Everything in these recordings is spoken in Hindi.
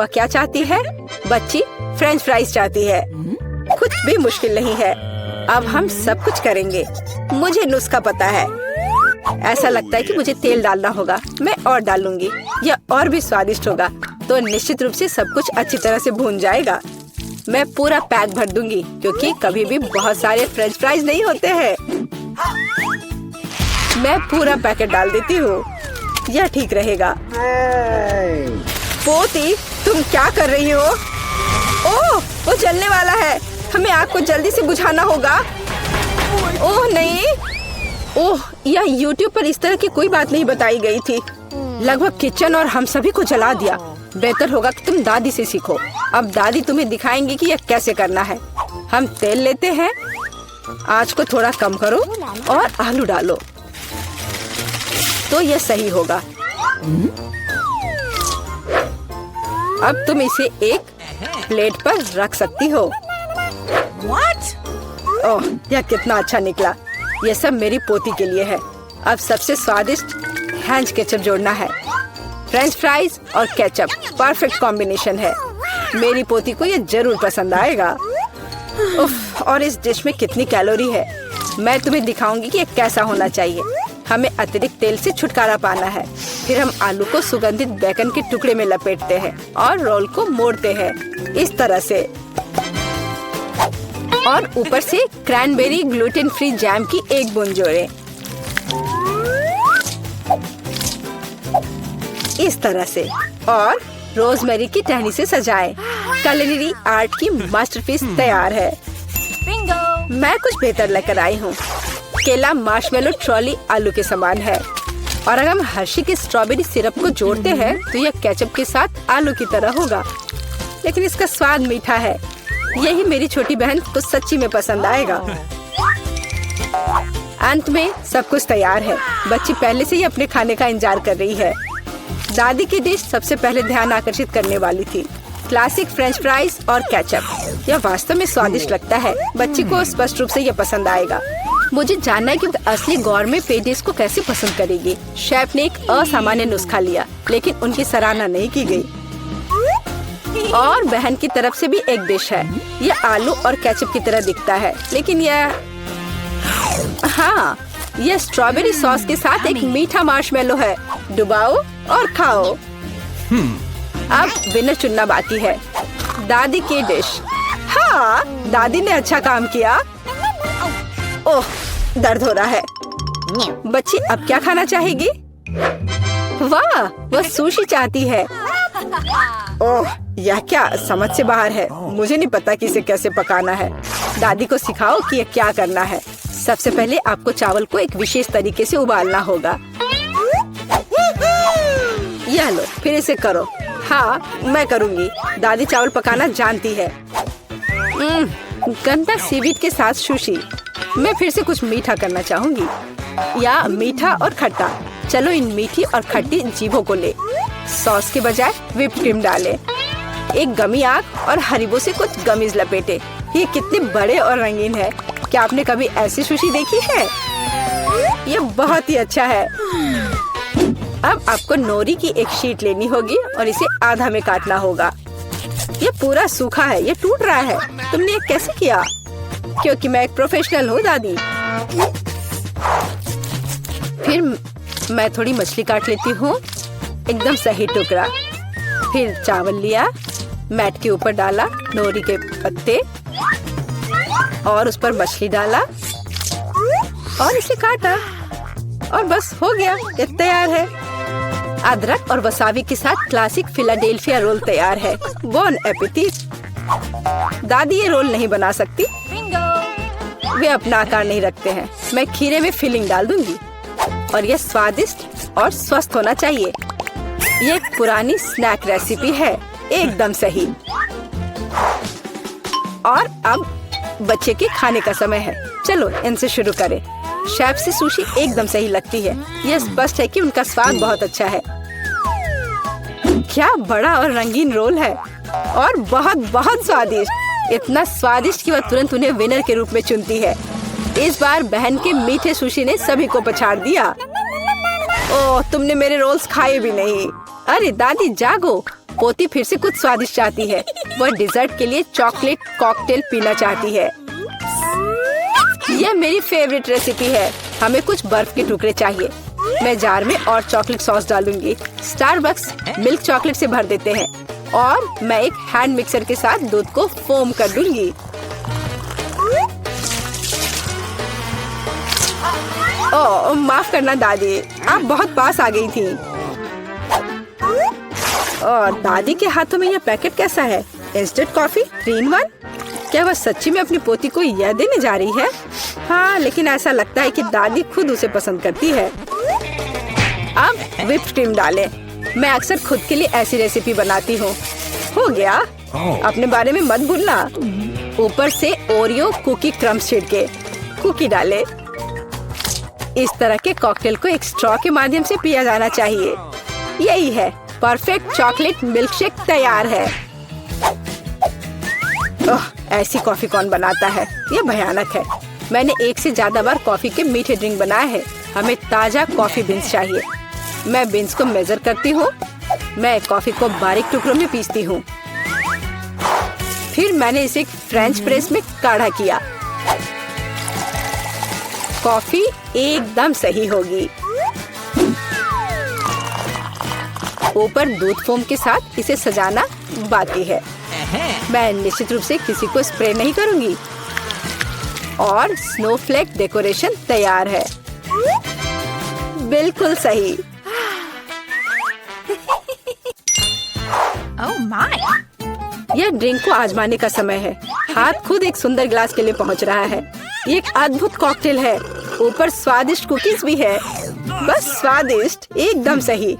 वह क्या चाहती है? बच्ची फ्रेंच फ्राइज चाहती है। कुछ भी मुश्किल नहीं है। अब हम सब कुछ करेंगे। मुझे नुस्खा पता है। ऐसा लगता है कि मुझे तेल डालना होगा। मैं और डालूंगी। यह और भी स्वादिष्ट होगा। तो निश्चित रूप से सब कुछ अच्छी तरह से भून जाएगा। मैं पूरा पैक भर दूंगी क्योंकि कभी भी बहुत सारे फ्रेंच फ्राइज नहीं होते हैं। मैं पूरा पैकेट डाल देती हूँ। यह ठीक रहेगा। पोती, तुम क्या कर रही हो? ओह, वो जलने वाला है। हमें आग को जल्दी से बुझाना होगा। ओह नहीं। ओह, यह YouTube पर इस तरह की कोई बात नहीं बताई गई थी। लगभग किचन और हम सभी को जला दिया। बेहतर होगा कि तुम दादी से सीखो। अब दादी तुम्हें दिखाएंगी कि यह कैसे करना है। हम तेल लेते हैं। आँच को थोड़ा कम करो और आलू डालो तो यह सही होगा। अब तुम इसे एक प्लेट पर रख सकती हो। ओह, यह कितना अच्छा निकला। यह सब मेरी पोती के लिए है। अब सबसे स्वादिष्ट हैंच केचप जोड़ना है। फ्रेंच फ्राइज और केचप परफेक्ट कॉम्बिनेशन है। मेरी पोती को यह जरूर पसंद आएगा। उफ, और इस डिश में कितनी कैलोरी है। मैं तुम्हें दिखाऊंगी कि यह कैसा होना चाहिए। हमें अतिरिक्त तेल से छुटकारा पाना है। फिर हम आलू को सुगंधित बेकन के टुकड़े में लपेटते हैं और रोल को मोड़ते हैं इस तरह से। और ऊपर से क्रैनबेरी ग्लूटेन फ्री जैम की एक बूंद जोड़ें। इस तरह से और रोजमेरी की टहनी से सजाएं। culinary आर्ट की मास्टरपीस तैयार है। बिंगो! मैं कुछ बेहतर लेकर आई हूँ। केला मार्शमेलो ट्रॉली आलू के समान है। और अगर हम हर्शी के स्ट्रॉबेरी सिरप को जोड़ते हैं तो यह केचप के साथ आलू की तरह होगा, लेकिन इसका स्वाद मीठा है। यही मेरी छोटी बहन को सच्ची में पसंद आएगा। अंत में सब कुछ तैयार है। बच्ची पहले से ही अपने खाने का इंतजार कर रही है। दादी की डिश सबसे पहले ध्यान आकर्षित करने वाली थी। क्लासिक फ्रेंच फ्राइज और केचप। यह वास्तव में स्वादिष्ट लगता है। बच्ची को स्पष्ट रूप से यह पसंद आएगा। मुझे जानना है कि असली गौरमे पे डिश को कैसे पसंद करेगी। शेफ ने एक असामान्य नुस्खा लिया, लेकिन उनकी सराहना नहीं की गई। और बहन की तरफ से भी एक डिश है। यह आलू और केचप की तरह दिखता है, लेकिन हाँ, यह स्ट्रॉबेरी सॉस के साथ एक मीठा मार्शमेलो है। डुबाओ और खाओ। अब विनर चुनना बाकी है। दादी की डिश। हाँ, दादी ने अच्छा काम किया। ओह, दर्द हो रहा है। बच्ची अब क्या खाना चाहेगी? वाह, वह सुशी चाहती है। ओह, यह क्या समझ से बाहर है। मुझे नहीं पता कि इसे कैसे पकाना है। दादी को सिखाओ कि यह क्या करना है। सबसे पहले आपको चावल को एक विशेष तरीके से उबालना होगा। यह लो, फिर इसे करो। हाँ, मैं करूँगी। दादी चावल पकाना जानती है। गंदा सीवीड के साथ सुशी। मैं फिर से कुछ मीठा करना चाहूँगी, या मीठा और खट्टा। चलो इन मीठी और खट्टी जीभों को ले। सॉस के बजाय व्हिप क्रीम डालें। एक गमी आग और हरीबो से कुछ गमीज लपेटे। ये कितने बड़े और रंगीन है। क्या आपने कभी ऐसी सुशी देखी है? ये बहुत ही अच्छा है। अब आपको नोरी की एक शीट लेनी होगी और इसे आधा में काटना होगा। ये पूरा सूखा है, ये टूट रहा है। तुमने ये कैसे किया? क्योंकि मैं एक प्रोफेशनल हूँ दादी। फिर मैं थोड़ी मछली काट लेती हूँ, एकदम सही टुकड़ा। फिर चावल लिया, मैट के ऊपर डाला, नोरी के पत्ते और उस पर मछली डाला और इसे काटा और बस हो गया, ये तैयार है। अदरक और वसाबी के साथ क्लासिक फिलाडेल्फिया रोल तैयार है। बॉन एपेटिट। दादी ये रोल नहीं बना सकती, वे अपना आकार नहीं रखते हैं। मैं खीरे में फिलिंग डाल दूंगी और यह स्वादिष्ट और स्वस्थ होना चाहिए। ये एक पुरानी स्नैक रेसिपी है, एकदम सही। और अब बच्चे के खाने का समय है। चलो इनसे शुरू करें। शेफ से सुशी एकदम सही लगती है। यह स्पष्ट है कि उनका स्वाद बहुत अच्छा है। क्या बड़ा और रंगीन रोल है और बहुत बहुत स्वादिष्ट। इतना स्वादिष्ट कि वह तुरंत उन्हें विनर के रूप में चुनती है। इस बार बहन के मीठे सुशी ने सभी को पछाड़ दिया। ओह, तुमने मेरे रोल्स खाए भी नहीं। अरे दादी जागो, पोती फिर से कुछ स्वादिष्ट चाहती है। वह डिजर्ट के लिए चॉकलेट कॉकटेल पीना चाहती है। यह मेरी फेवरेट रेसिपी है। हमें कुछ बर्फ के टुकड़े चाहिए। मैं जार में और चॉकलेट सॉस डालूंगी। स्टारबक्स मिल्क चॉकलेट से भर देते हैं और मैं एक हैंड मिक्सर के साथ दूध को फोम कर दूंगी। ओह, माफ करना दादी, आप बहुत पास आ गई थी। और दादी के हाथों में यह पैकेट कैसा है? Instant coffee 3 in 1? क्या वह सच्ची में अपनी पोती को यह देने जा रही है? हाँ, लेकिन ऐसा लगता है कि दादी खुद उसे पसंद करती है। अब व्हिप्ड क्रीम डालें। मैं अक्सर खुद के लिए ऐसी रेसिपी बनाती हूँ। हो गया। अपने बारे में मत भूलना। ऊपर से ओरियो कुकी क्रम्स छिड़के, कुकी डाले। इस तरह के कॉकटेल को एक स्ट्रॉ के माध्यम से पिया जाना चाहिए। यही है, परफेक्ट चॉकलेट मिल्क शेक तैयार है। ओह, ऐसी कॉफी कौन बनाता है? यह भयानक है। मैंने 1 से ज्यादा बार कॉफी के मीठे ड्रिंक बनाए हैं। हमें ताजा कॉफी बीन्स चाहिए। मैं बीन्स को मेजर करती हूँ। मैं कॉफी को बारीक टुकड़ों में पीसती हूँ। फिर मैंने इसे फ्रेंच प्रेस में काढ़ा किया। कॉफी एकदम सही होगी। ऊपर दूध फोम के साथ इसे सजाना बाकी है। मैं निश्चित रूप से किसी को स्प्रे नहीं करूंगी। और स्नोफ्लेक डेकोरेशन तैयार है। बिल्कुल सही। Oh my! यह ड्रिंक को आजमाने का समय है। हाथ खुद एक सुंदर गिलास के लिए पहुंच रहा है। ये एक अद्भुत कॉकटेल है। ऊपर स्वादिष्ट कुकीज भी है। बस स्वादिष्ट, एकदम सही।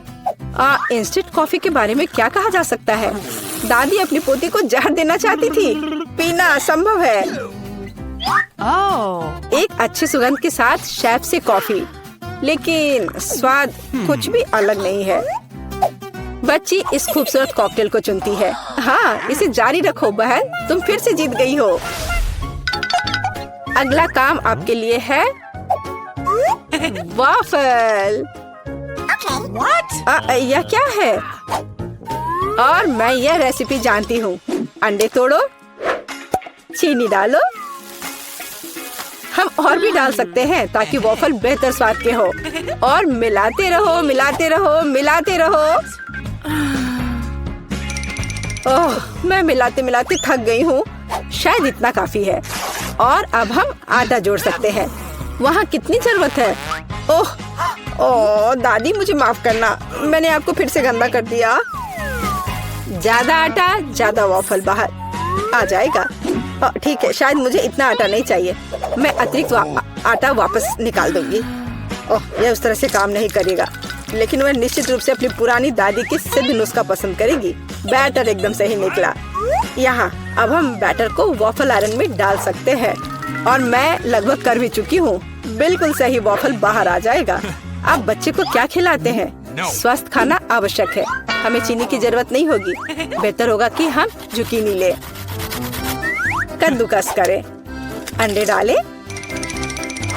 इंस्टेंट कॉफी के बारे में क्या कहा जा सकता है? दादी अपनी पोती को जहर देना चाहती थी। पीना असंभव है। Oh! एक अच्छे सुगंध के साथ शेफ से कॉफी, लेकिन स्वाद कुछ भी अलग नहीं है। बच्ची इस खूबसूरत कॉकटेल को चुनती है। हाँ, इसे जारी रखो बहन, तुम फिर से जीत गई हो। अगला काम आपके लिए है वाफल। What? यह क्या है? और मैं यह रेसिपी जानती हूँ। अंडे तोड़ो, चीनी डालो। हम और भी डाल सकते हैं ताकि वॉफल बेहतर स्वाद के हो। और मिलाते रहो, मिलाते रहो, मिलाते रहो। ओह, मैं मिलाते मिलाते थक गई हूँ। शायद इतना काफी है। और अब हम आटा जोड़ सकते हैं। वहाँ कितनी जरूरत है? ओह, ओह दादी, मुझे माफ करना, मैंने आपको फिर से गंदा कर दिया। ज्यादा आटा, ज्यादा वॉफल बाहर आ जाएगा। ठीक है, शायद मुझे इतना आटा नहीं चाहिए। मैं अतिरिक्त आटा वापस निकाल दूंगी। ओह, यह उस तरह से काम नहीं करेगा, लेकिन वह निश्चित रूप से अपनी पुरानी दादी की सिद्ध नुस्खा पसंद करेगी। बैटर एकदम सही निकला। यहाँ अब हम बैटर को वॉफल आयरन में डाल सकते हैं। और मैं लगभग कर भी चुकी हूँ। बिल्कुल सही वॉफल बाहर आ जाएगा। आप बच्चे को क्या खिलाते हैं? स्वस्थ खाना आवश्यक है। हमें चीनी की जरूरत नहीं होगी। बेहतर होगा कि हम जुकीनी ले। कद्दूकस करें, अंडे डालें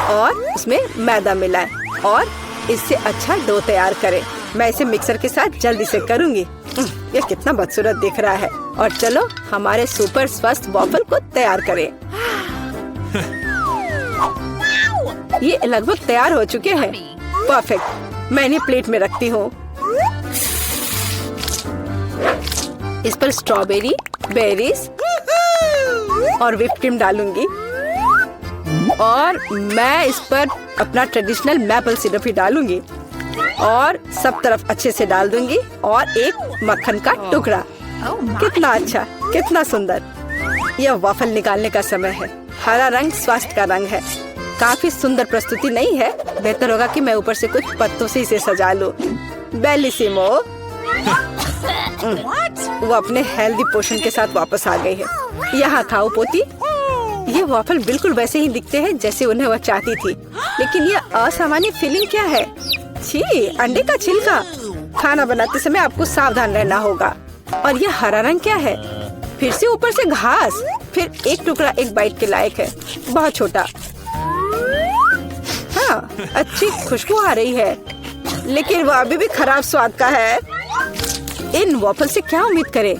और उसमें मैदा मिलाएं और इससे अच्छा डो तैयार करें। मैं इसे मिक्सर के साथ जल्दी से करूंगी। यह कितना बदसूरत दिख रहा है। और चलो हमारे सुपर स्वस्थ वॉफल को तैयार करें। ये लगभग तैयार हो चुके हैं। परफेक्ट। मैं इन्हें प्लेट में रखती हूँ। इस पर स्ट्रॉबेरी, बेरीज और व्हिप्ड क्रीम डालूंगी। और मैं इस पर अपना ट्रेडिशनल मैपल सिरप ही डालूंगी और सब तरफ अच्छे से डाल दूंगी। और एक मक्खन का टुकड़ा। कितना अच्छा, कितना सुंदर। यह वॉफल निकालने का समय है। हरा रंग स्वास्थ्य का रंग है। काफी सुंदर प्रस्तुति नहीं है? बेहतर होगा कि मैं ऊपर से कुछ पत्तों से इसे सजा लूं। बेलिसिमो। वो अपने हेल्दी पोषण के साथ वापस आ गई है। यहाँ खाओ पोती। ये वॉफल बिल्कुल वैसे ही दिखते हैं जैसे उन्हें वह चाहती थी, लेकिन यह असामान्य फीलिंग क्या है? छी, अंडे का छिलका। खाना बनाते समय आपको सावधान रहना होगा। और यह हरा रंग क्या है? फिर से ऊपर से घास। फिर एक टुकड़ा एक बाइट के लायक है, बहुत छोटा। हाँ, अच्छी खुशबू आ रही है, लेकिन वह अभी भी खराब स्वाद का है। इन वॉफल से क्या उम्मीद करें?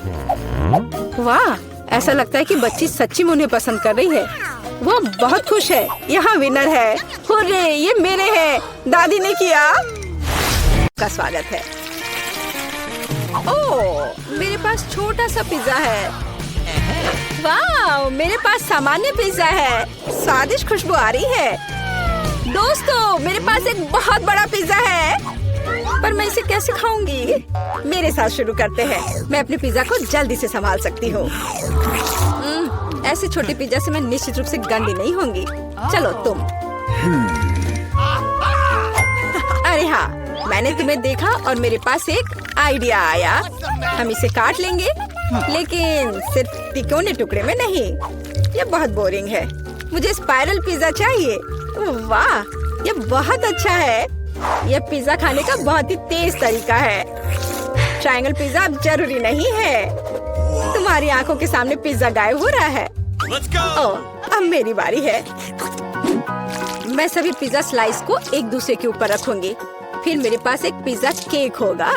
वाह, ऐसा लगता है कि बच्ची सच्ची में उन्हें पसंद कर रही है। वो बहुत खुश है। यहाँ विनर है। हुर्रे, ये मेरे हैं। दादी ने किया। का स्वागत है। ओह, मेरे पास छोटा सा पिज्जा है। वाह, मेरे पास सामान्य पिज्जा है। स्वादिष्ट खुशबू आ रही है। दोस्तों, मेरे पास एक बहुत बड़ा पिज्जा है, पर मैं इसे कैसे खाऊंगी? मेरे साथ शुरू करते हैं। मैं अपने पिज्जा को जल्दी से संभाल सकती हूँ। ऐसे छोटे पिज्जा से मैं निश्चित रूप से गंदी नहीं होंगी। चलो तुम। अरे हाँ, मैंने तुम्हें देखा और मेरे पास एक आइडिया आया। हम इसे काट लेंगे, लेकिन सिर्फ तिकोने टुकड़े में नहीं। ये बहुत बोरिंग है। मुझे स्पाइरल पिज्जा चाहिए। वाह, ये बहुत अच्छा है। यह पिज्जा खाने का बहुत ही तेज तरीका है। ट्रायंगल पिज्जा अब जरूरी नहीं है। तुम्हारी आंखों के सामने पिज्जा गायब हो रहा है। ओह, अब मेरी बारी है। मैं सभी पिज्जा स्लाइस को एक दूसरे के ऊपर रखूंगी। फिर मेरे पास एक पिज्जा केक होगा।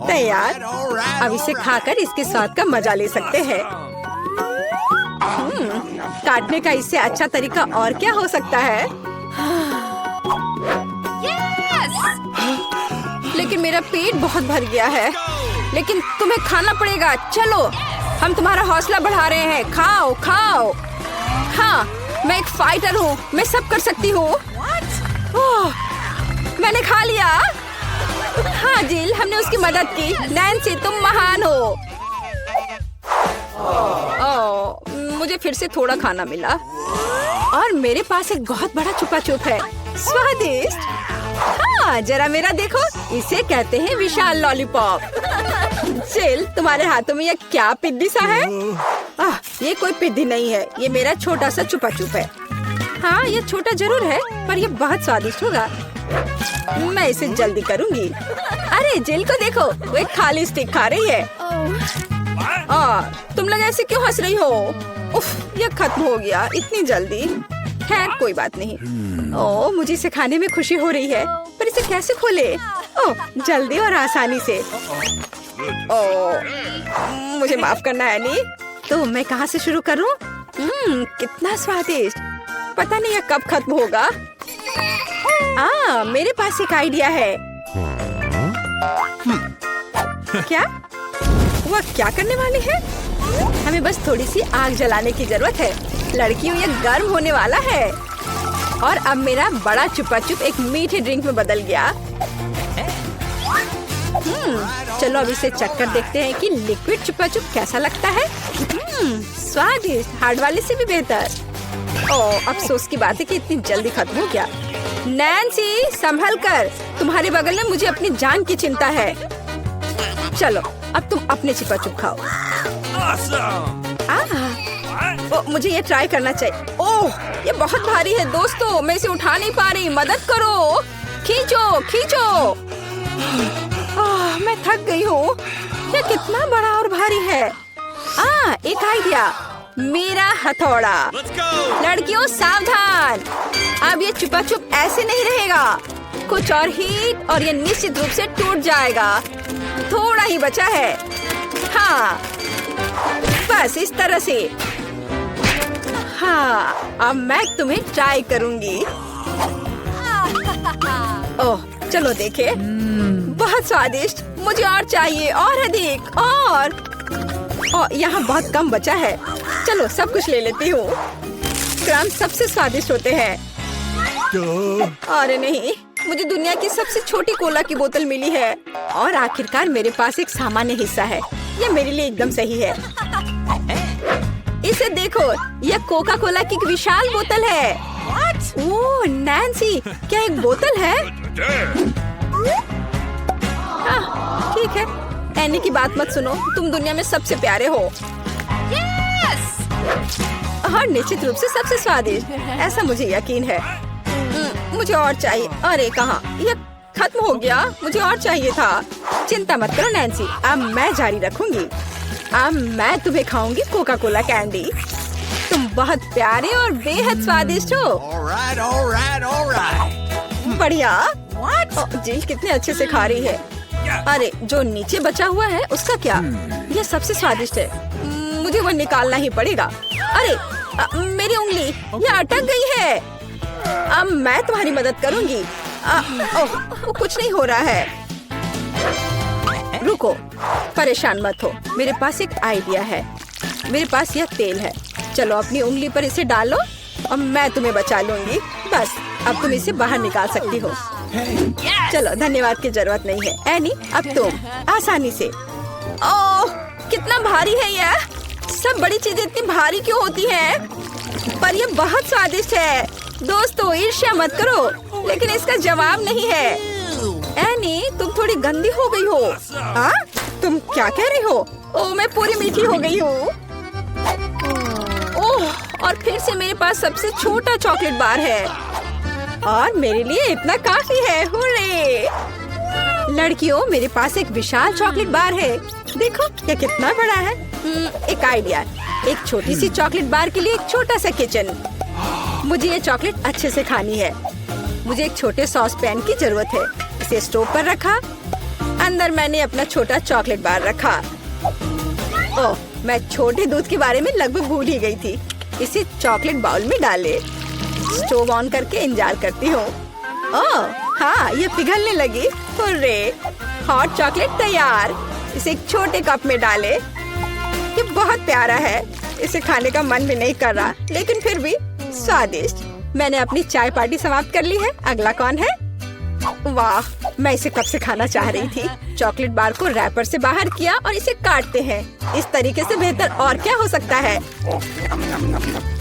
तैयार। अब इसे खाकर इसके स्वाद का मजा ले सकते हैं। काटने का इससे अच्छा तरीका और क्या हो सकता है? लेकिन मेरा पेट बहुत भर गया है। लेकिन तुम्हें खाना पड़ेगा। चलो, हम तुम्हारा हौसला बढ़ा रहे हैं। खाओ खाओ। हाँ, मैं एक फाइटर हूँ। मैं सब कर सकती हूँ। मैंने खा लिया। हाँ जिल, हमने उसकी मदद की। नैन्सी, तुम महान हो। मुझे फिर से थोड़ा खाना मिला और मेरे पास एक बहुत बड़ा छुपा छुप है। स्वादिष्ट। हाँ, जरा मेरा देखो। इसे कहते हैं विशाल लॉलीपॉप। जिल, तुम्हारे हाथों में यह क्या पिद्दी सा है? ये कोई पिद्दी नहीं है। ये मेरा छोटा सा छुपा छुप है। हाँ, ये छोटा जरूर है, पर ये बहुत स्वादिष्ट होगा। मैं इसे जल्दी करूंगी। अरे जिल को देखो, वो एक खाली स्टिक खा रही है। तुम लोग ऐसे क्यों हंस रही हो? उफ, ये खत्म हो गया इतनी जल्दी। खैर, कोई बात नहीं। मुझे इसे खाने में खुशी हो रही है, पर इसे कैसे खोले? जल्दी और आसानी से। मुझे माफ करना एनी। तो मैं कहाँ से शुरू करूँ? कितना स्वादिष्ट। पता नहीं यह कब खत्म होगा। मेरे पास एक आइडिया है। क्या? वह क्या करने वाली है? हमें बस थोड़ी सी आग जलाने की जरूरत है। लड़कियों, ये गर्म होने वाला है। और अब मेरा बड़ा छुपा छुप एक मीठे ड्रिंक में बदल गया। चलो अब इसे चक्कर देखते हैं कि लिक्विड छुपा छुप कैसा लगता है। स्वादिष्ट, हार्ड वाले से भी बेहतर। अफसोस की बात है कि इतनी जल्दी खत्म हो गया। नैन्सी, संभल कर। तुम्हारे बगल में मुझे अपनी जान की चिंता है। चलो, अब तुम अपने छुपा छुप खाओ। मुझे ये ट्राई करना चाहिए। ये बहुत भारी है दोस्तों, मैं इसे उठा नहीं पा रही। मदद करो। खींचो खींचो। मैं थक गई हूँ। ये कितना बड़ा और भारी है। एक आइडिया। मेरा हथौड़ा। लड़कियों, सावधान। अब ये छुपा छुप ऐसे नहीं रहेगा। कुछ और हीट और ये निश्चित रूप से टूट जाएगा। थोड़ा ही बचा है। हाँ, बस इस तरह से। हाँ, अब मैं तुम्हें ट्राई करूंगी। चलो देखे। बहुत स्वादिष्ट। मुझे और चाहिए, और अधिक। और यहाँ बहुत कम बचा है। चलो सब कुछ ले लेती हूँ। क्रम सबसे स्वादिष्ट होते हैं। अरे नहीं, मुझे दुनिया की सबसे छोटी कोला की बोतल मिली है। और आखिरकार मेरे पास एक सामान्य हिस्सा है। ये मेरे लिए एकदम सही है। इसे देखो, यह कोका कोला की एक विशाल बोतल है। ओह नैन्सी, क्या एक बोतल है? ठीक है, एनी की बात मत सुनो। तुम दुनिया में सबसे प्यारे हो। और निश्चित रूप से सबसे स्वादिष्ट, ऐसा मुझे यकीन है। मुझे और चाहिए। अरे कहाँ, यह खत्म हो गया। मुझे और चाहिए था। चिंता मत करो नैन्सी, अब मैं जारी रखूंगी। अब मैं तुम्हें खाऊंगी कोका कोला कैंडी। तुम बहुत प्यारे और बेहद स्वादिष्ट हो। All right. बढ़िया। जिल कितने अच्छे से खा रही है। अरे जो नीचे बचा हुआ है उसका क्या? यह सबसे स्वादिष्ट है। मुझे वो निकालना ही पड़ेगा। अरे मेरी उंगली ये अटक गई है। अब मैं तुम्हारी मदद करूंगी। ओह कुछ नहीं हो रहा है। रुको, परेशान मत हो, मेरे पास एक आइडिया है। मेरे पास यह तेल है, चलो अपनी उंगली पर इसे डालो और मैं तुम्हें बचा लूंगी। बस अब तुम इसे बाहर निकाल सकती हो। चलो धन्यवाद की जरूरत नहीं है एनी, अब तुम आसानी से। ओह कितना भारी है यह। सब बड़ी चीजें इतनी भारी क्यों होती हैं? पर यह बहुत स्वादिष्ट है। दोस्तों ईर्ष्या मत करो, लेकिन इसका जवाब नहीं है। एनी तुम थोड़ी गंदी हो गई हो। हाँ तुम क्या कह रही हो? ओह मैं पूरी मीठी हो गई हूँ। ओह और फिर से मेरे पास सबसे छोटा चॉकलेट बार है और मेरे लिए इतना काफी है। हुर्रे! लड़कियों मेरे पास एक विशाल चॉकलेट बार है। देखो ये कितना बड़ा है। एक आइडिया, एक छोटी सी चॉकलेट बार के लिए एक छोटा सा किचन। मुझे ये चॉकलेट अच्छे से खानी है। मुझे एक छोटे सॉस पैन की जरूरत है। इसे स्टोव पर रखा, अंदर मैंने अपना छोटा चॉकलेट बार रखा। ओह मैं छोटे दूध के बारे में लगभग भूल ही गई थी। इसे चॉकलेट बाउल में डाले, स्टोव ऑन करके इंतजार करती हूँ। ओह हाँ ये पिघलने लगी। हुर्रे! हॉट चॉकलेट तैयार। इसे एक छोटे कप में डाले। ये बहुत प्यारा है, इसे खाने का मन भी नहीं कर रहा, लेकिन फिर भी स्वादिष्ट। मैंने अपनी चाय पार्टी समाप्त कर ली है। अगला कौन है? वाह मैं इसे कब से खाना चाह रही थी। चॉकलेट बार को रैपर से बाहर किया और इसे काटते हैं। इस तरीके से बेहतर और क्या हो सकता है?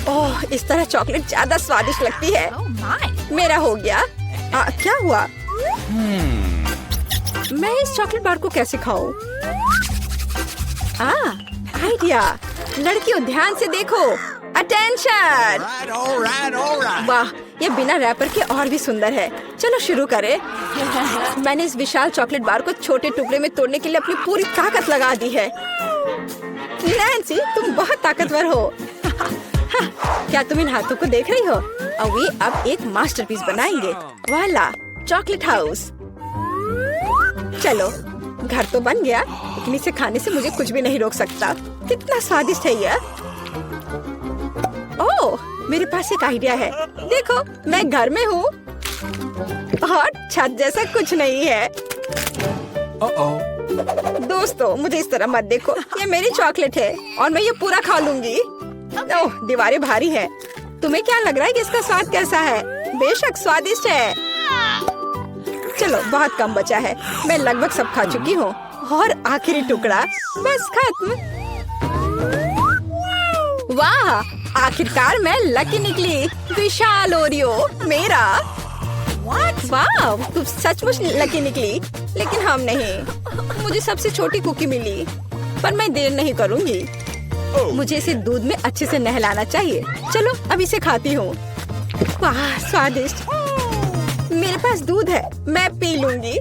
ओह इस तरह चॉकलेट ज्यादा स्वादिष्ट लगती है। मेरा हो गया। क्या हुआ? मैं इस चॉकलेट बार को कैसे खाऊं? आइडिया। लड़कियों ध्यान से देखो। अटेंशन। वाह ये बिना रैपर के और भी सुंदर है। चलो शुरू करें। मैंने इस विशाल चॉकलेट बार को छोटे टुकड़े में तोड़ने के लिए अपनी पूरी ताकत लगा दी है। नैन्सी तुम बहुत ताकतवर हो। क्या तुम इन हाथों को देख रही हो? वे अब एक मास्टरपीस बनाएंगे। वाला चॉकलेट हाउस। चलो घर तो बन गया, लेकिन इसे खाने से मुझे कुछ भी नहीं रोक सकता। कितना स्वादिष्ट है यह। ओह मेरे पास एक आइडिया है। देखो मैं घर में हूँ और छत जैसा कुछ नहीं है। दोस्तों मुझे इस तरह मत देखो, ये मेरी चॉकलेट है और मैं ये पूरा खा लूंगी। ओह दीवारें भारी है। तुम्हें क्या लग रहा है कि इसका स्वाद कैसा है? बेशक स्वादिष्ट है। चलो बहुत कम बचा है, मैं लगभग सब खा चुकी हूँ। और आखिरी टुकड़ा, बस खत्म। वाह आखिरकार मैं लकी निकली। विशाल ओरियो मेरा। वाह तुम सचमुच लकी निकली, लेकिन हम नहीं। मुझे सबसे छोटी कुकी मिली, पर मैं देर नहीं करूँगी। मुझे इसे दूध में अच्छे से नहलाना चाहिए। चलो अब इसे खाती हूँ। वाह स्वादिष्ट। मेरे पास दूध है, मैं पी लूंगी।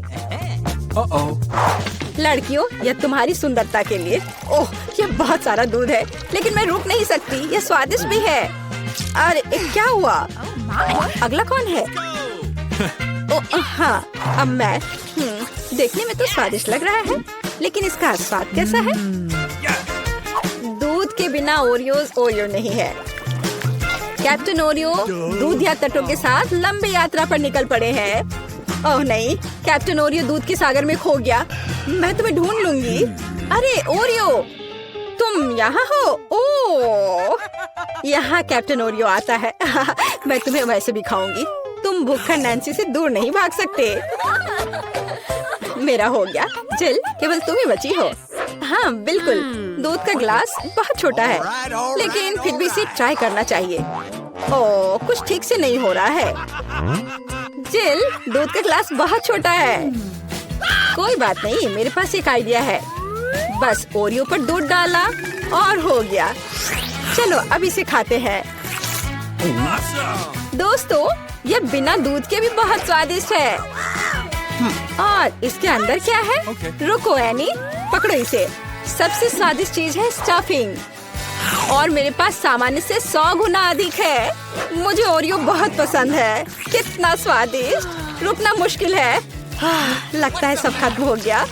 लड़कियों यह तुम्हारी सुंदरता के लिए। ओह ये बहुत सारा दूध है, लेकिन मैं रुक नहीं सकती। यह स्वादिष्ट भी है। अरे क्या हुआ? अगला कौन है? ओह हाँ अब मैं। देखने में तो स्वादिष्ट लग रहा है, लेकिन इसका स्वाद कैसा है? दूध के बिना ओरियो नहीं है। कैप्टन ओरियो दूध या तटों के साथ लंबी यात्रा पर निकल पड़े हैं। ओह नहीं, कैप्टन ओरियो दूध के सागर में खो गया। मैं तुम्हें ढूंढ लूंगी। अरे ओरियो तुम यहाँ हो? ओह यहाँ कैप्टन ओरियो आता है। मैं तुम्हें वैसे भी खाऊंगी। तुम भूखा नैन्सी से दूर नहीं भाग सकते। मेरा हो गया। जिल केवल तुम ही बची हो। हाँ बिल्कुल, दूध का ग्लास बहुत छोटा है, लेकिन फिर भी इसे ट्राई करना चाहिए। ओह कुछ ठीक से नहीं हो रहा है। जिल दूध का ग्लास बहुत छोटा है। कोई बात नहीं, मेरे पास एक आइडिया है। बस ओरियो पर दूध डाला और हो गया। चलो अब इसे खाते हैं। दोस्तों ये बिना दूध के भी बहुत स्वादिष्ट है। और इसके अंदर क्या है? रुको एनी, पकड़ो इसे। सबसे स्वादिष्ट चीज है स्टफिंग, और मेरे पास सामान्य से 100 गुना अधिक है। मुझे ओरियो बहुत पसंद है। कितना स्वादिष्ट, रुकना मुश्किल है। लगता है सब खत्म हो गया।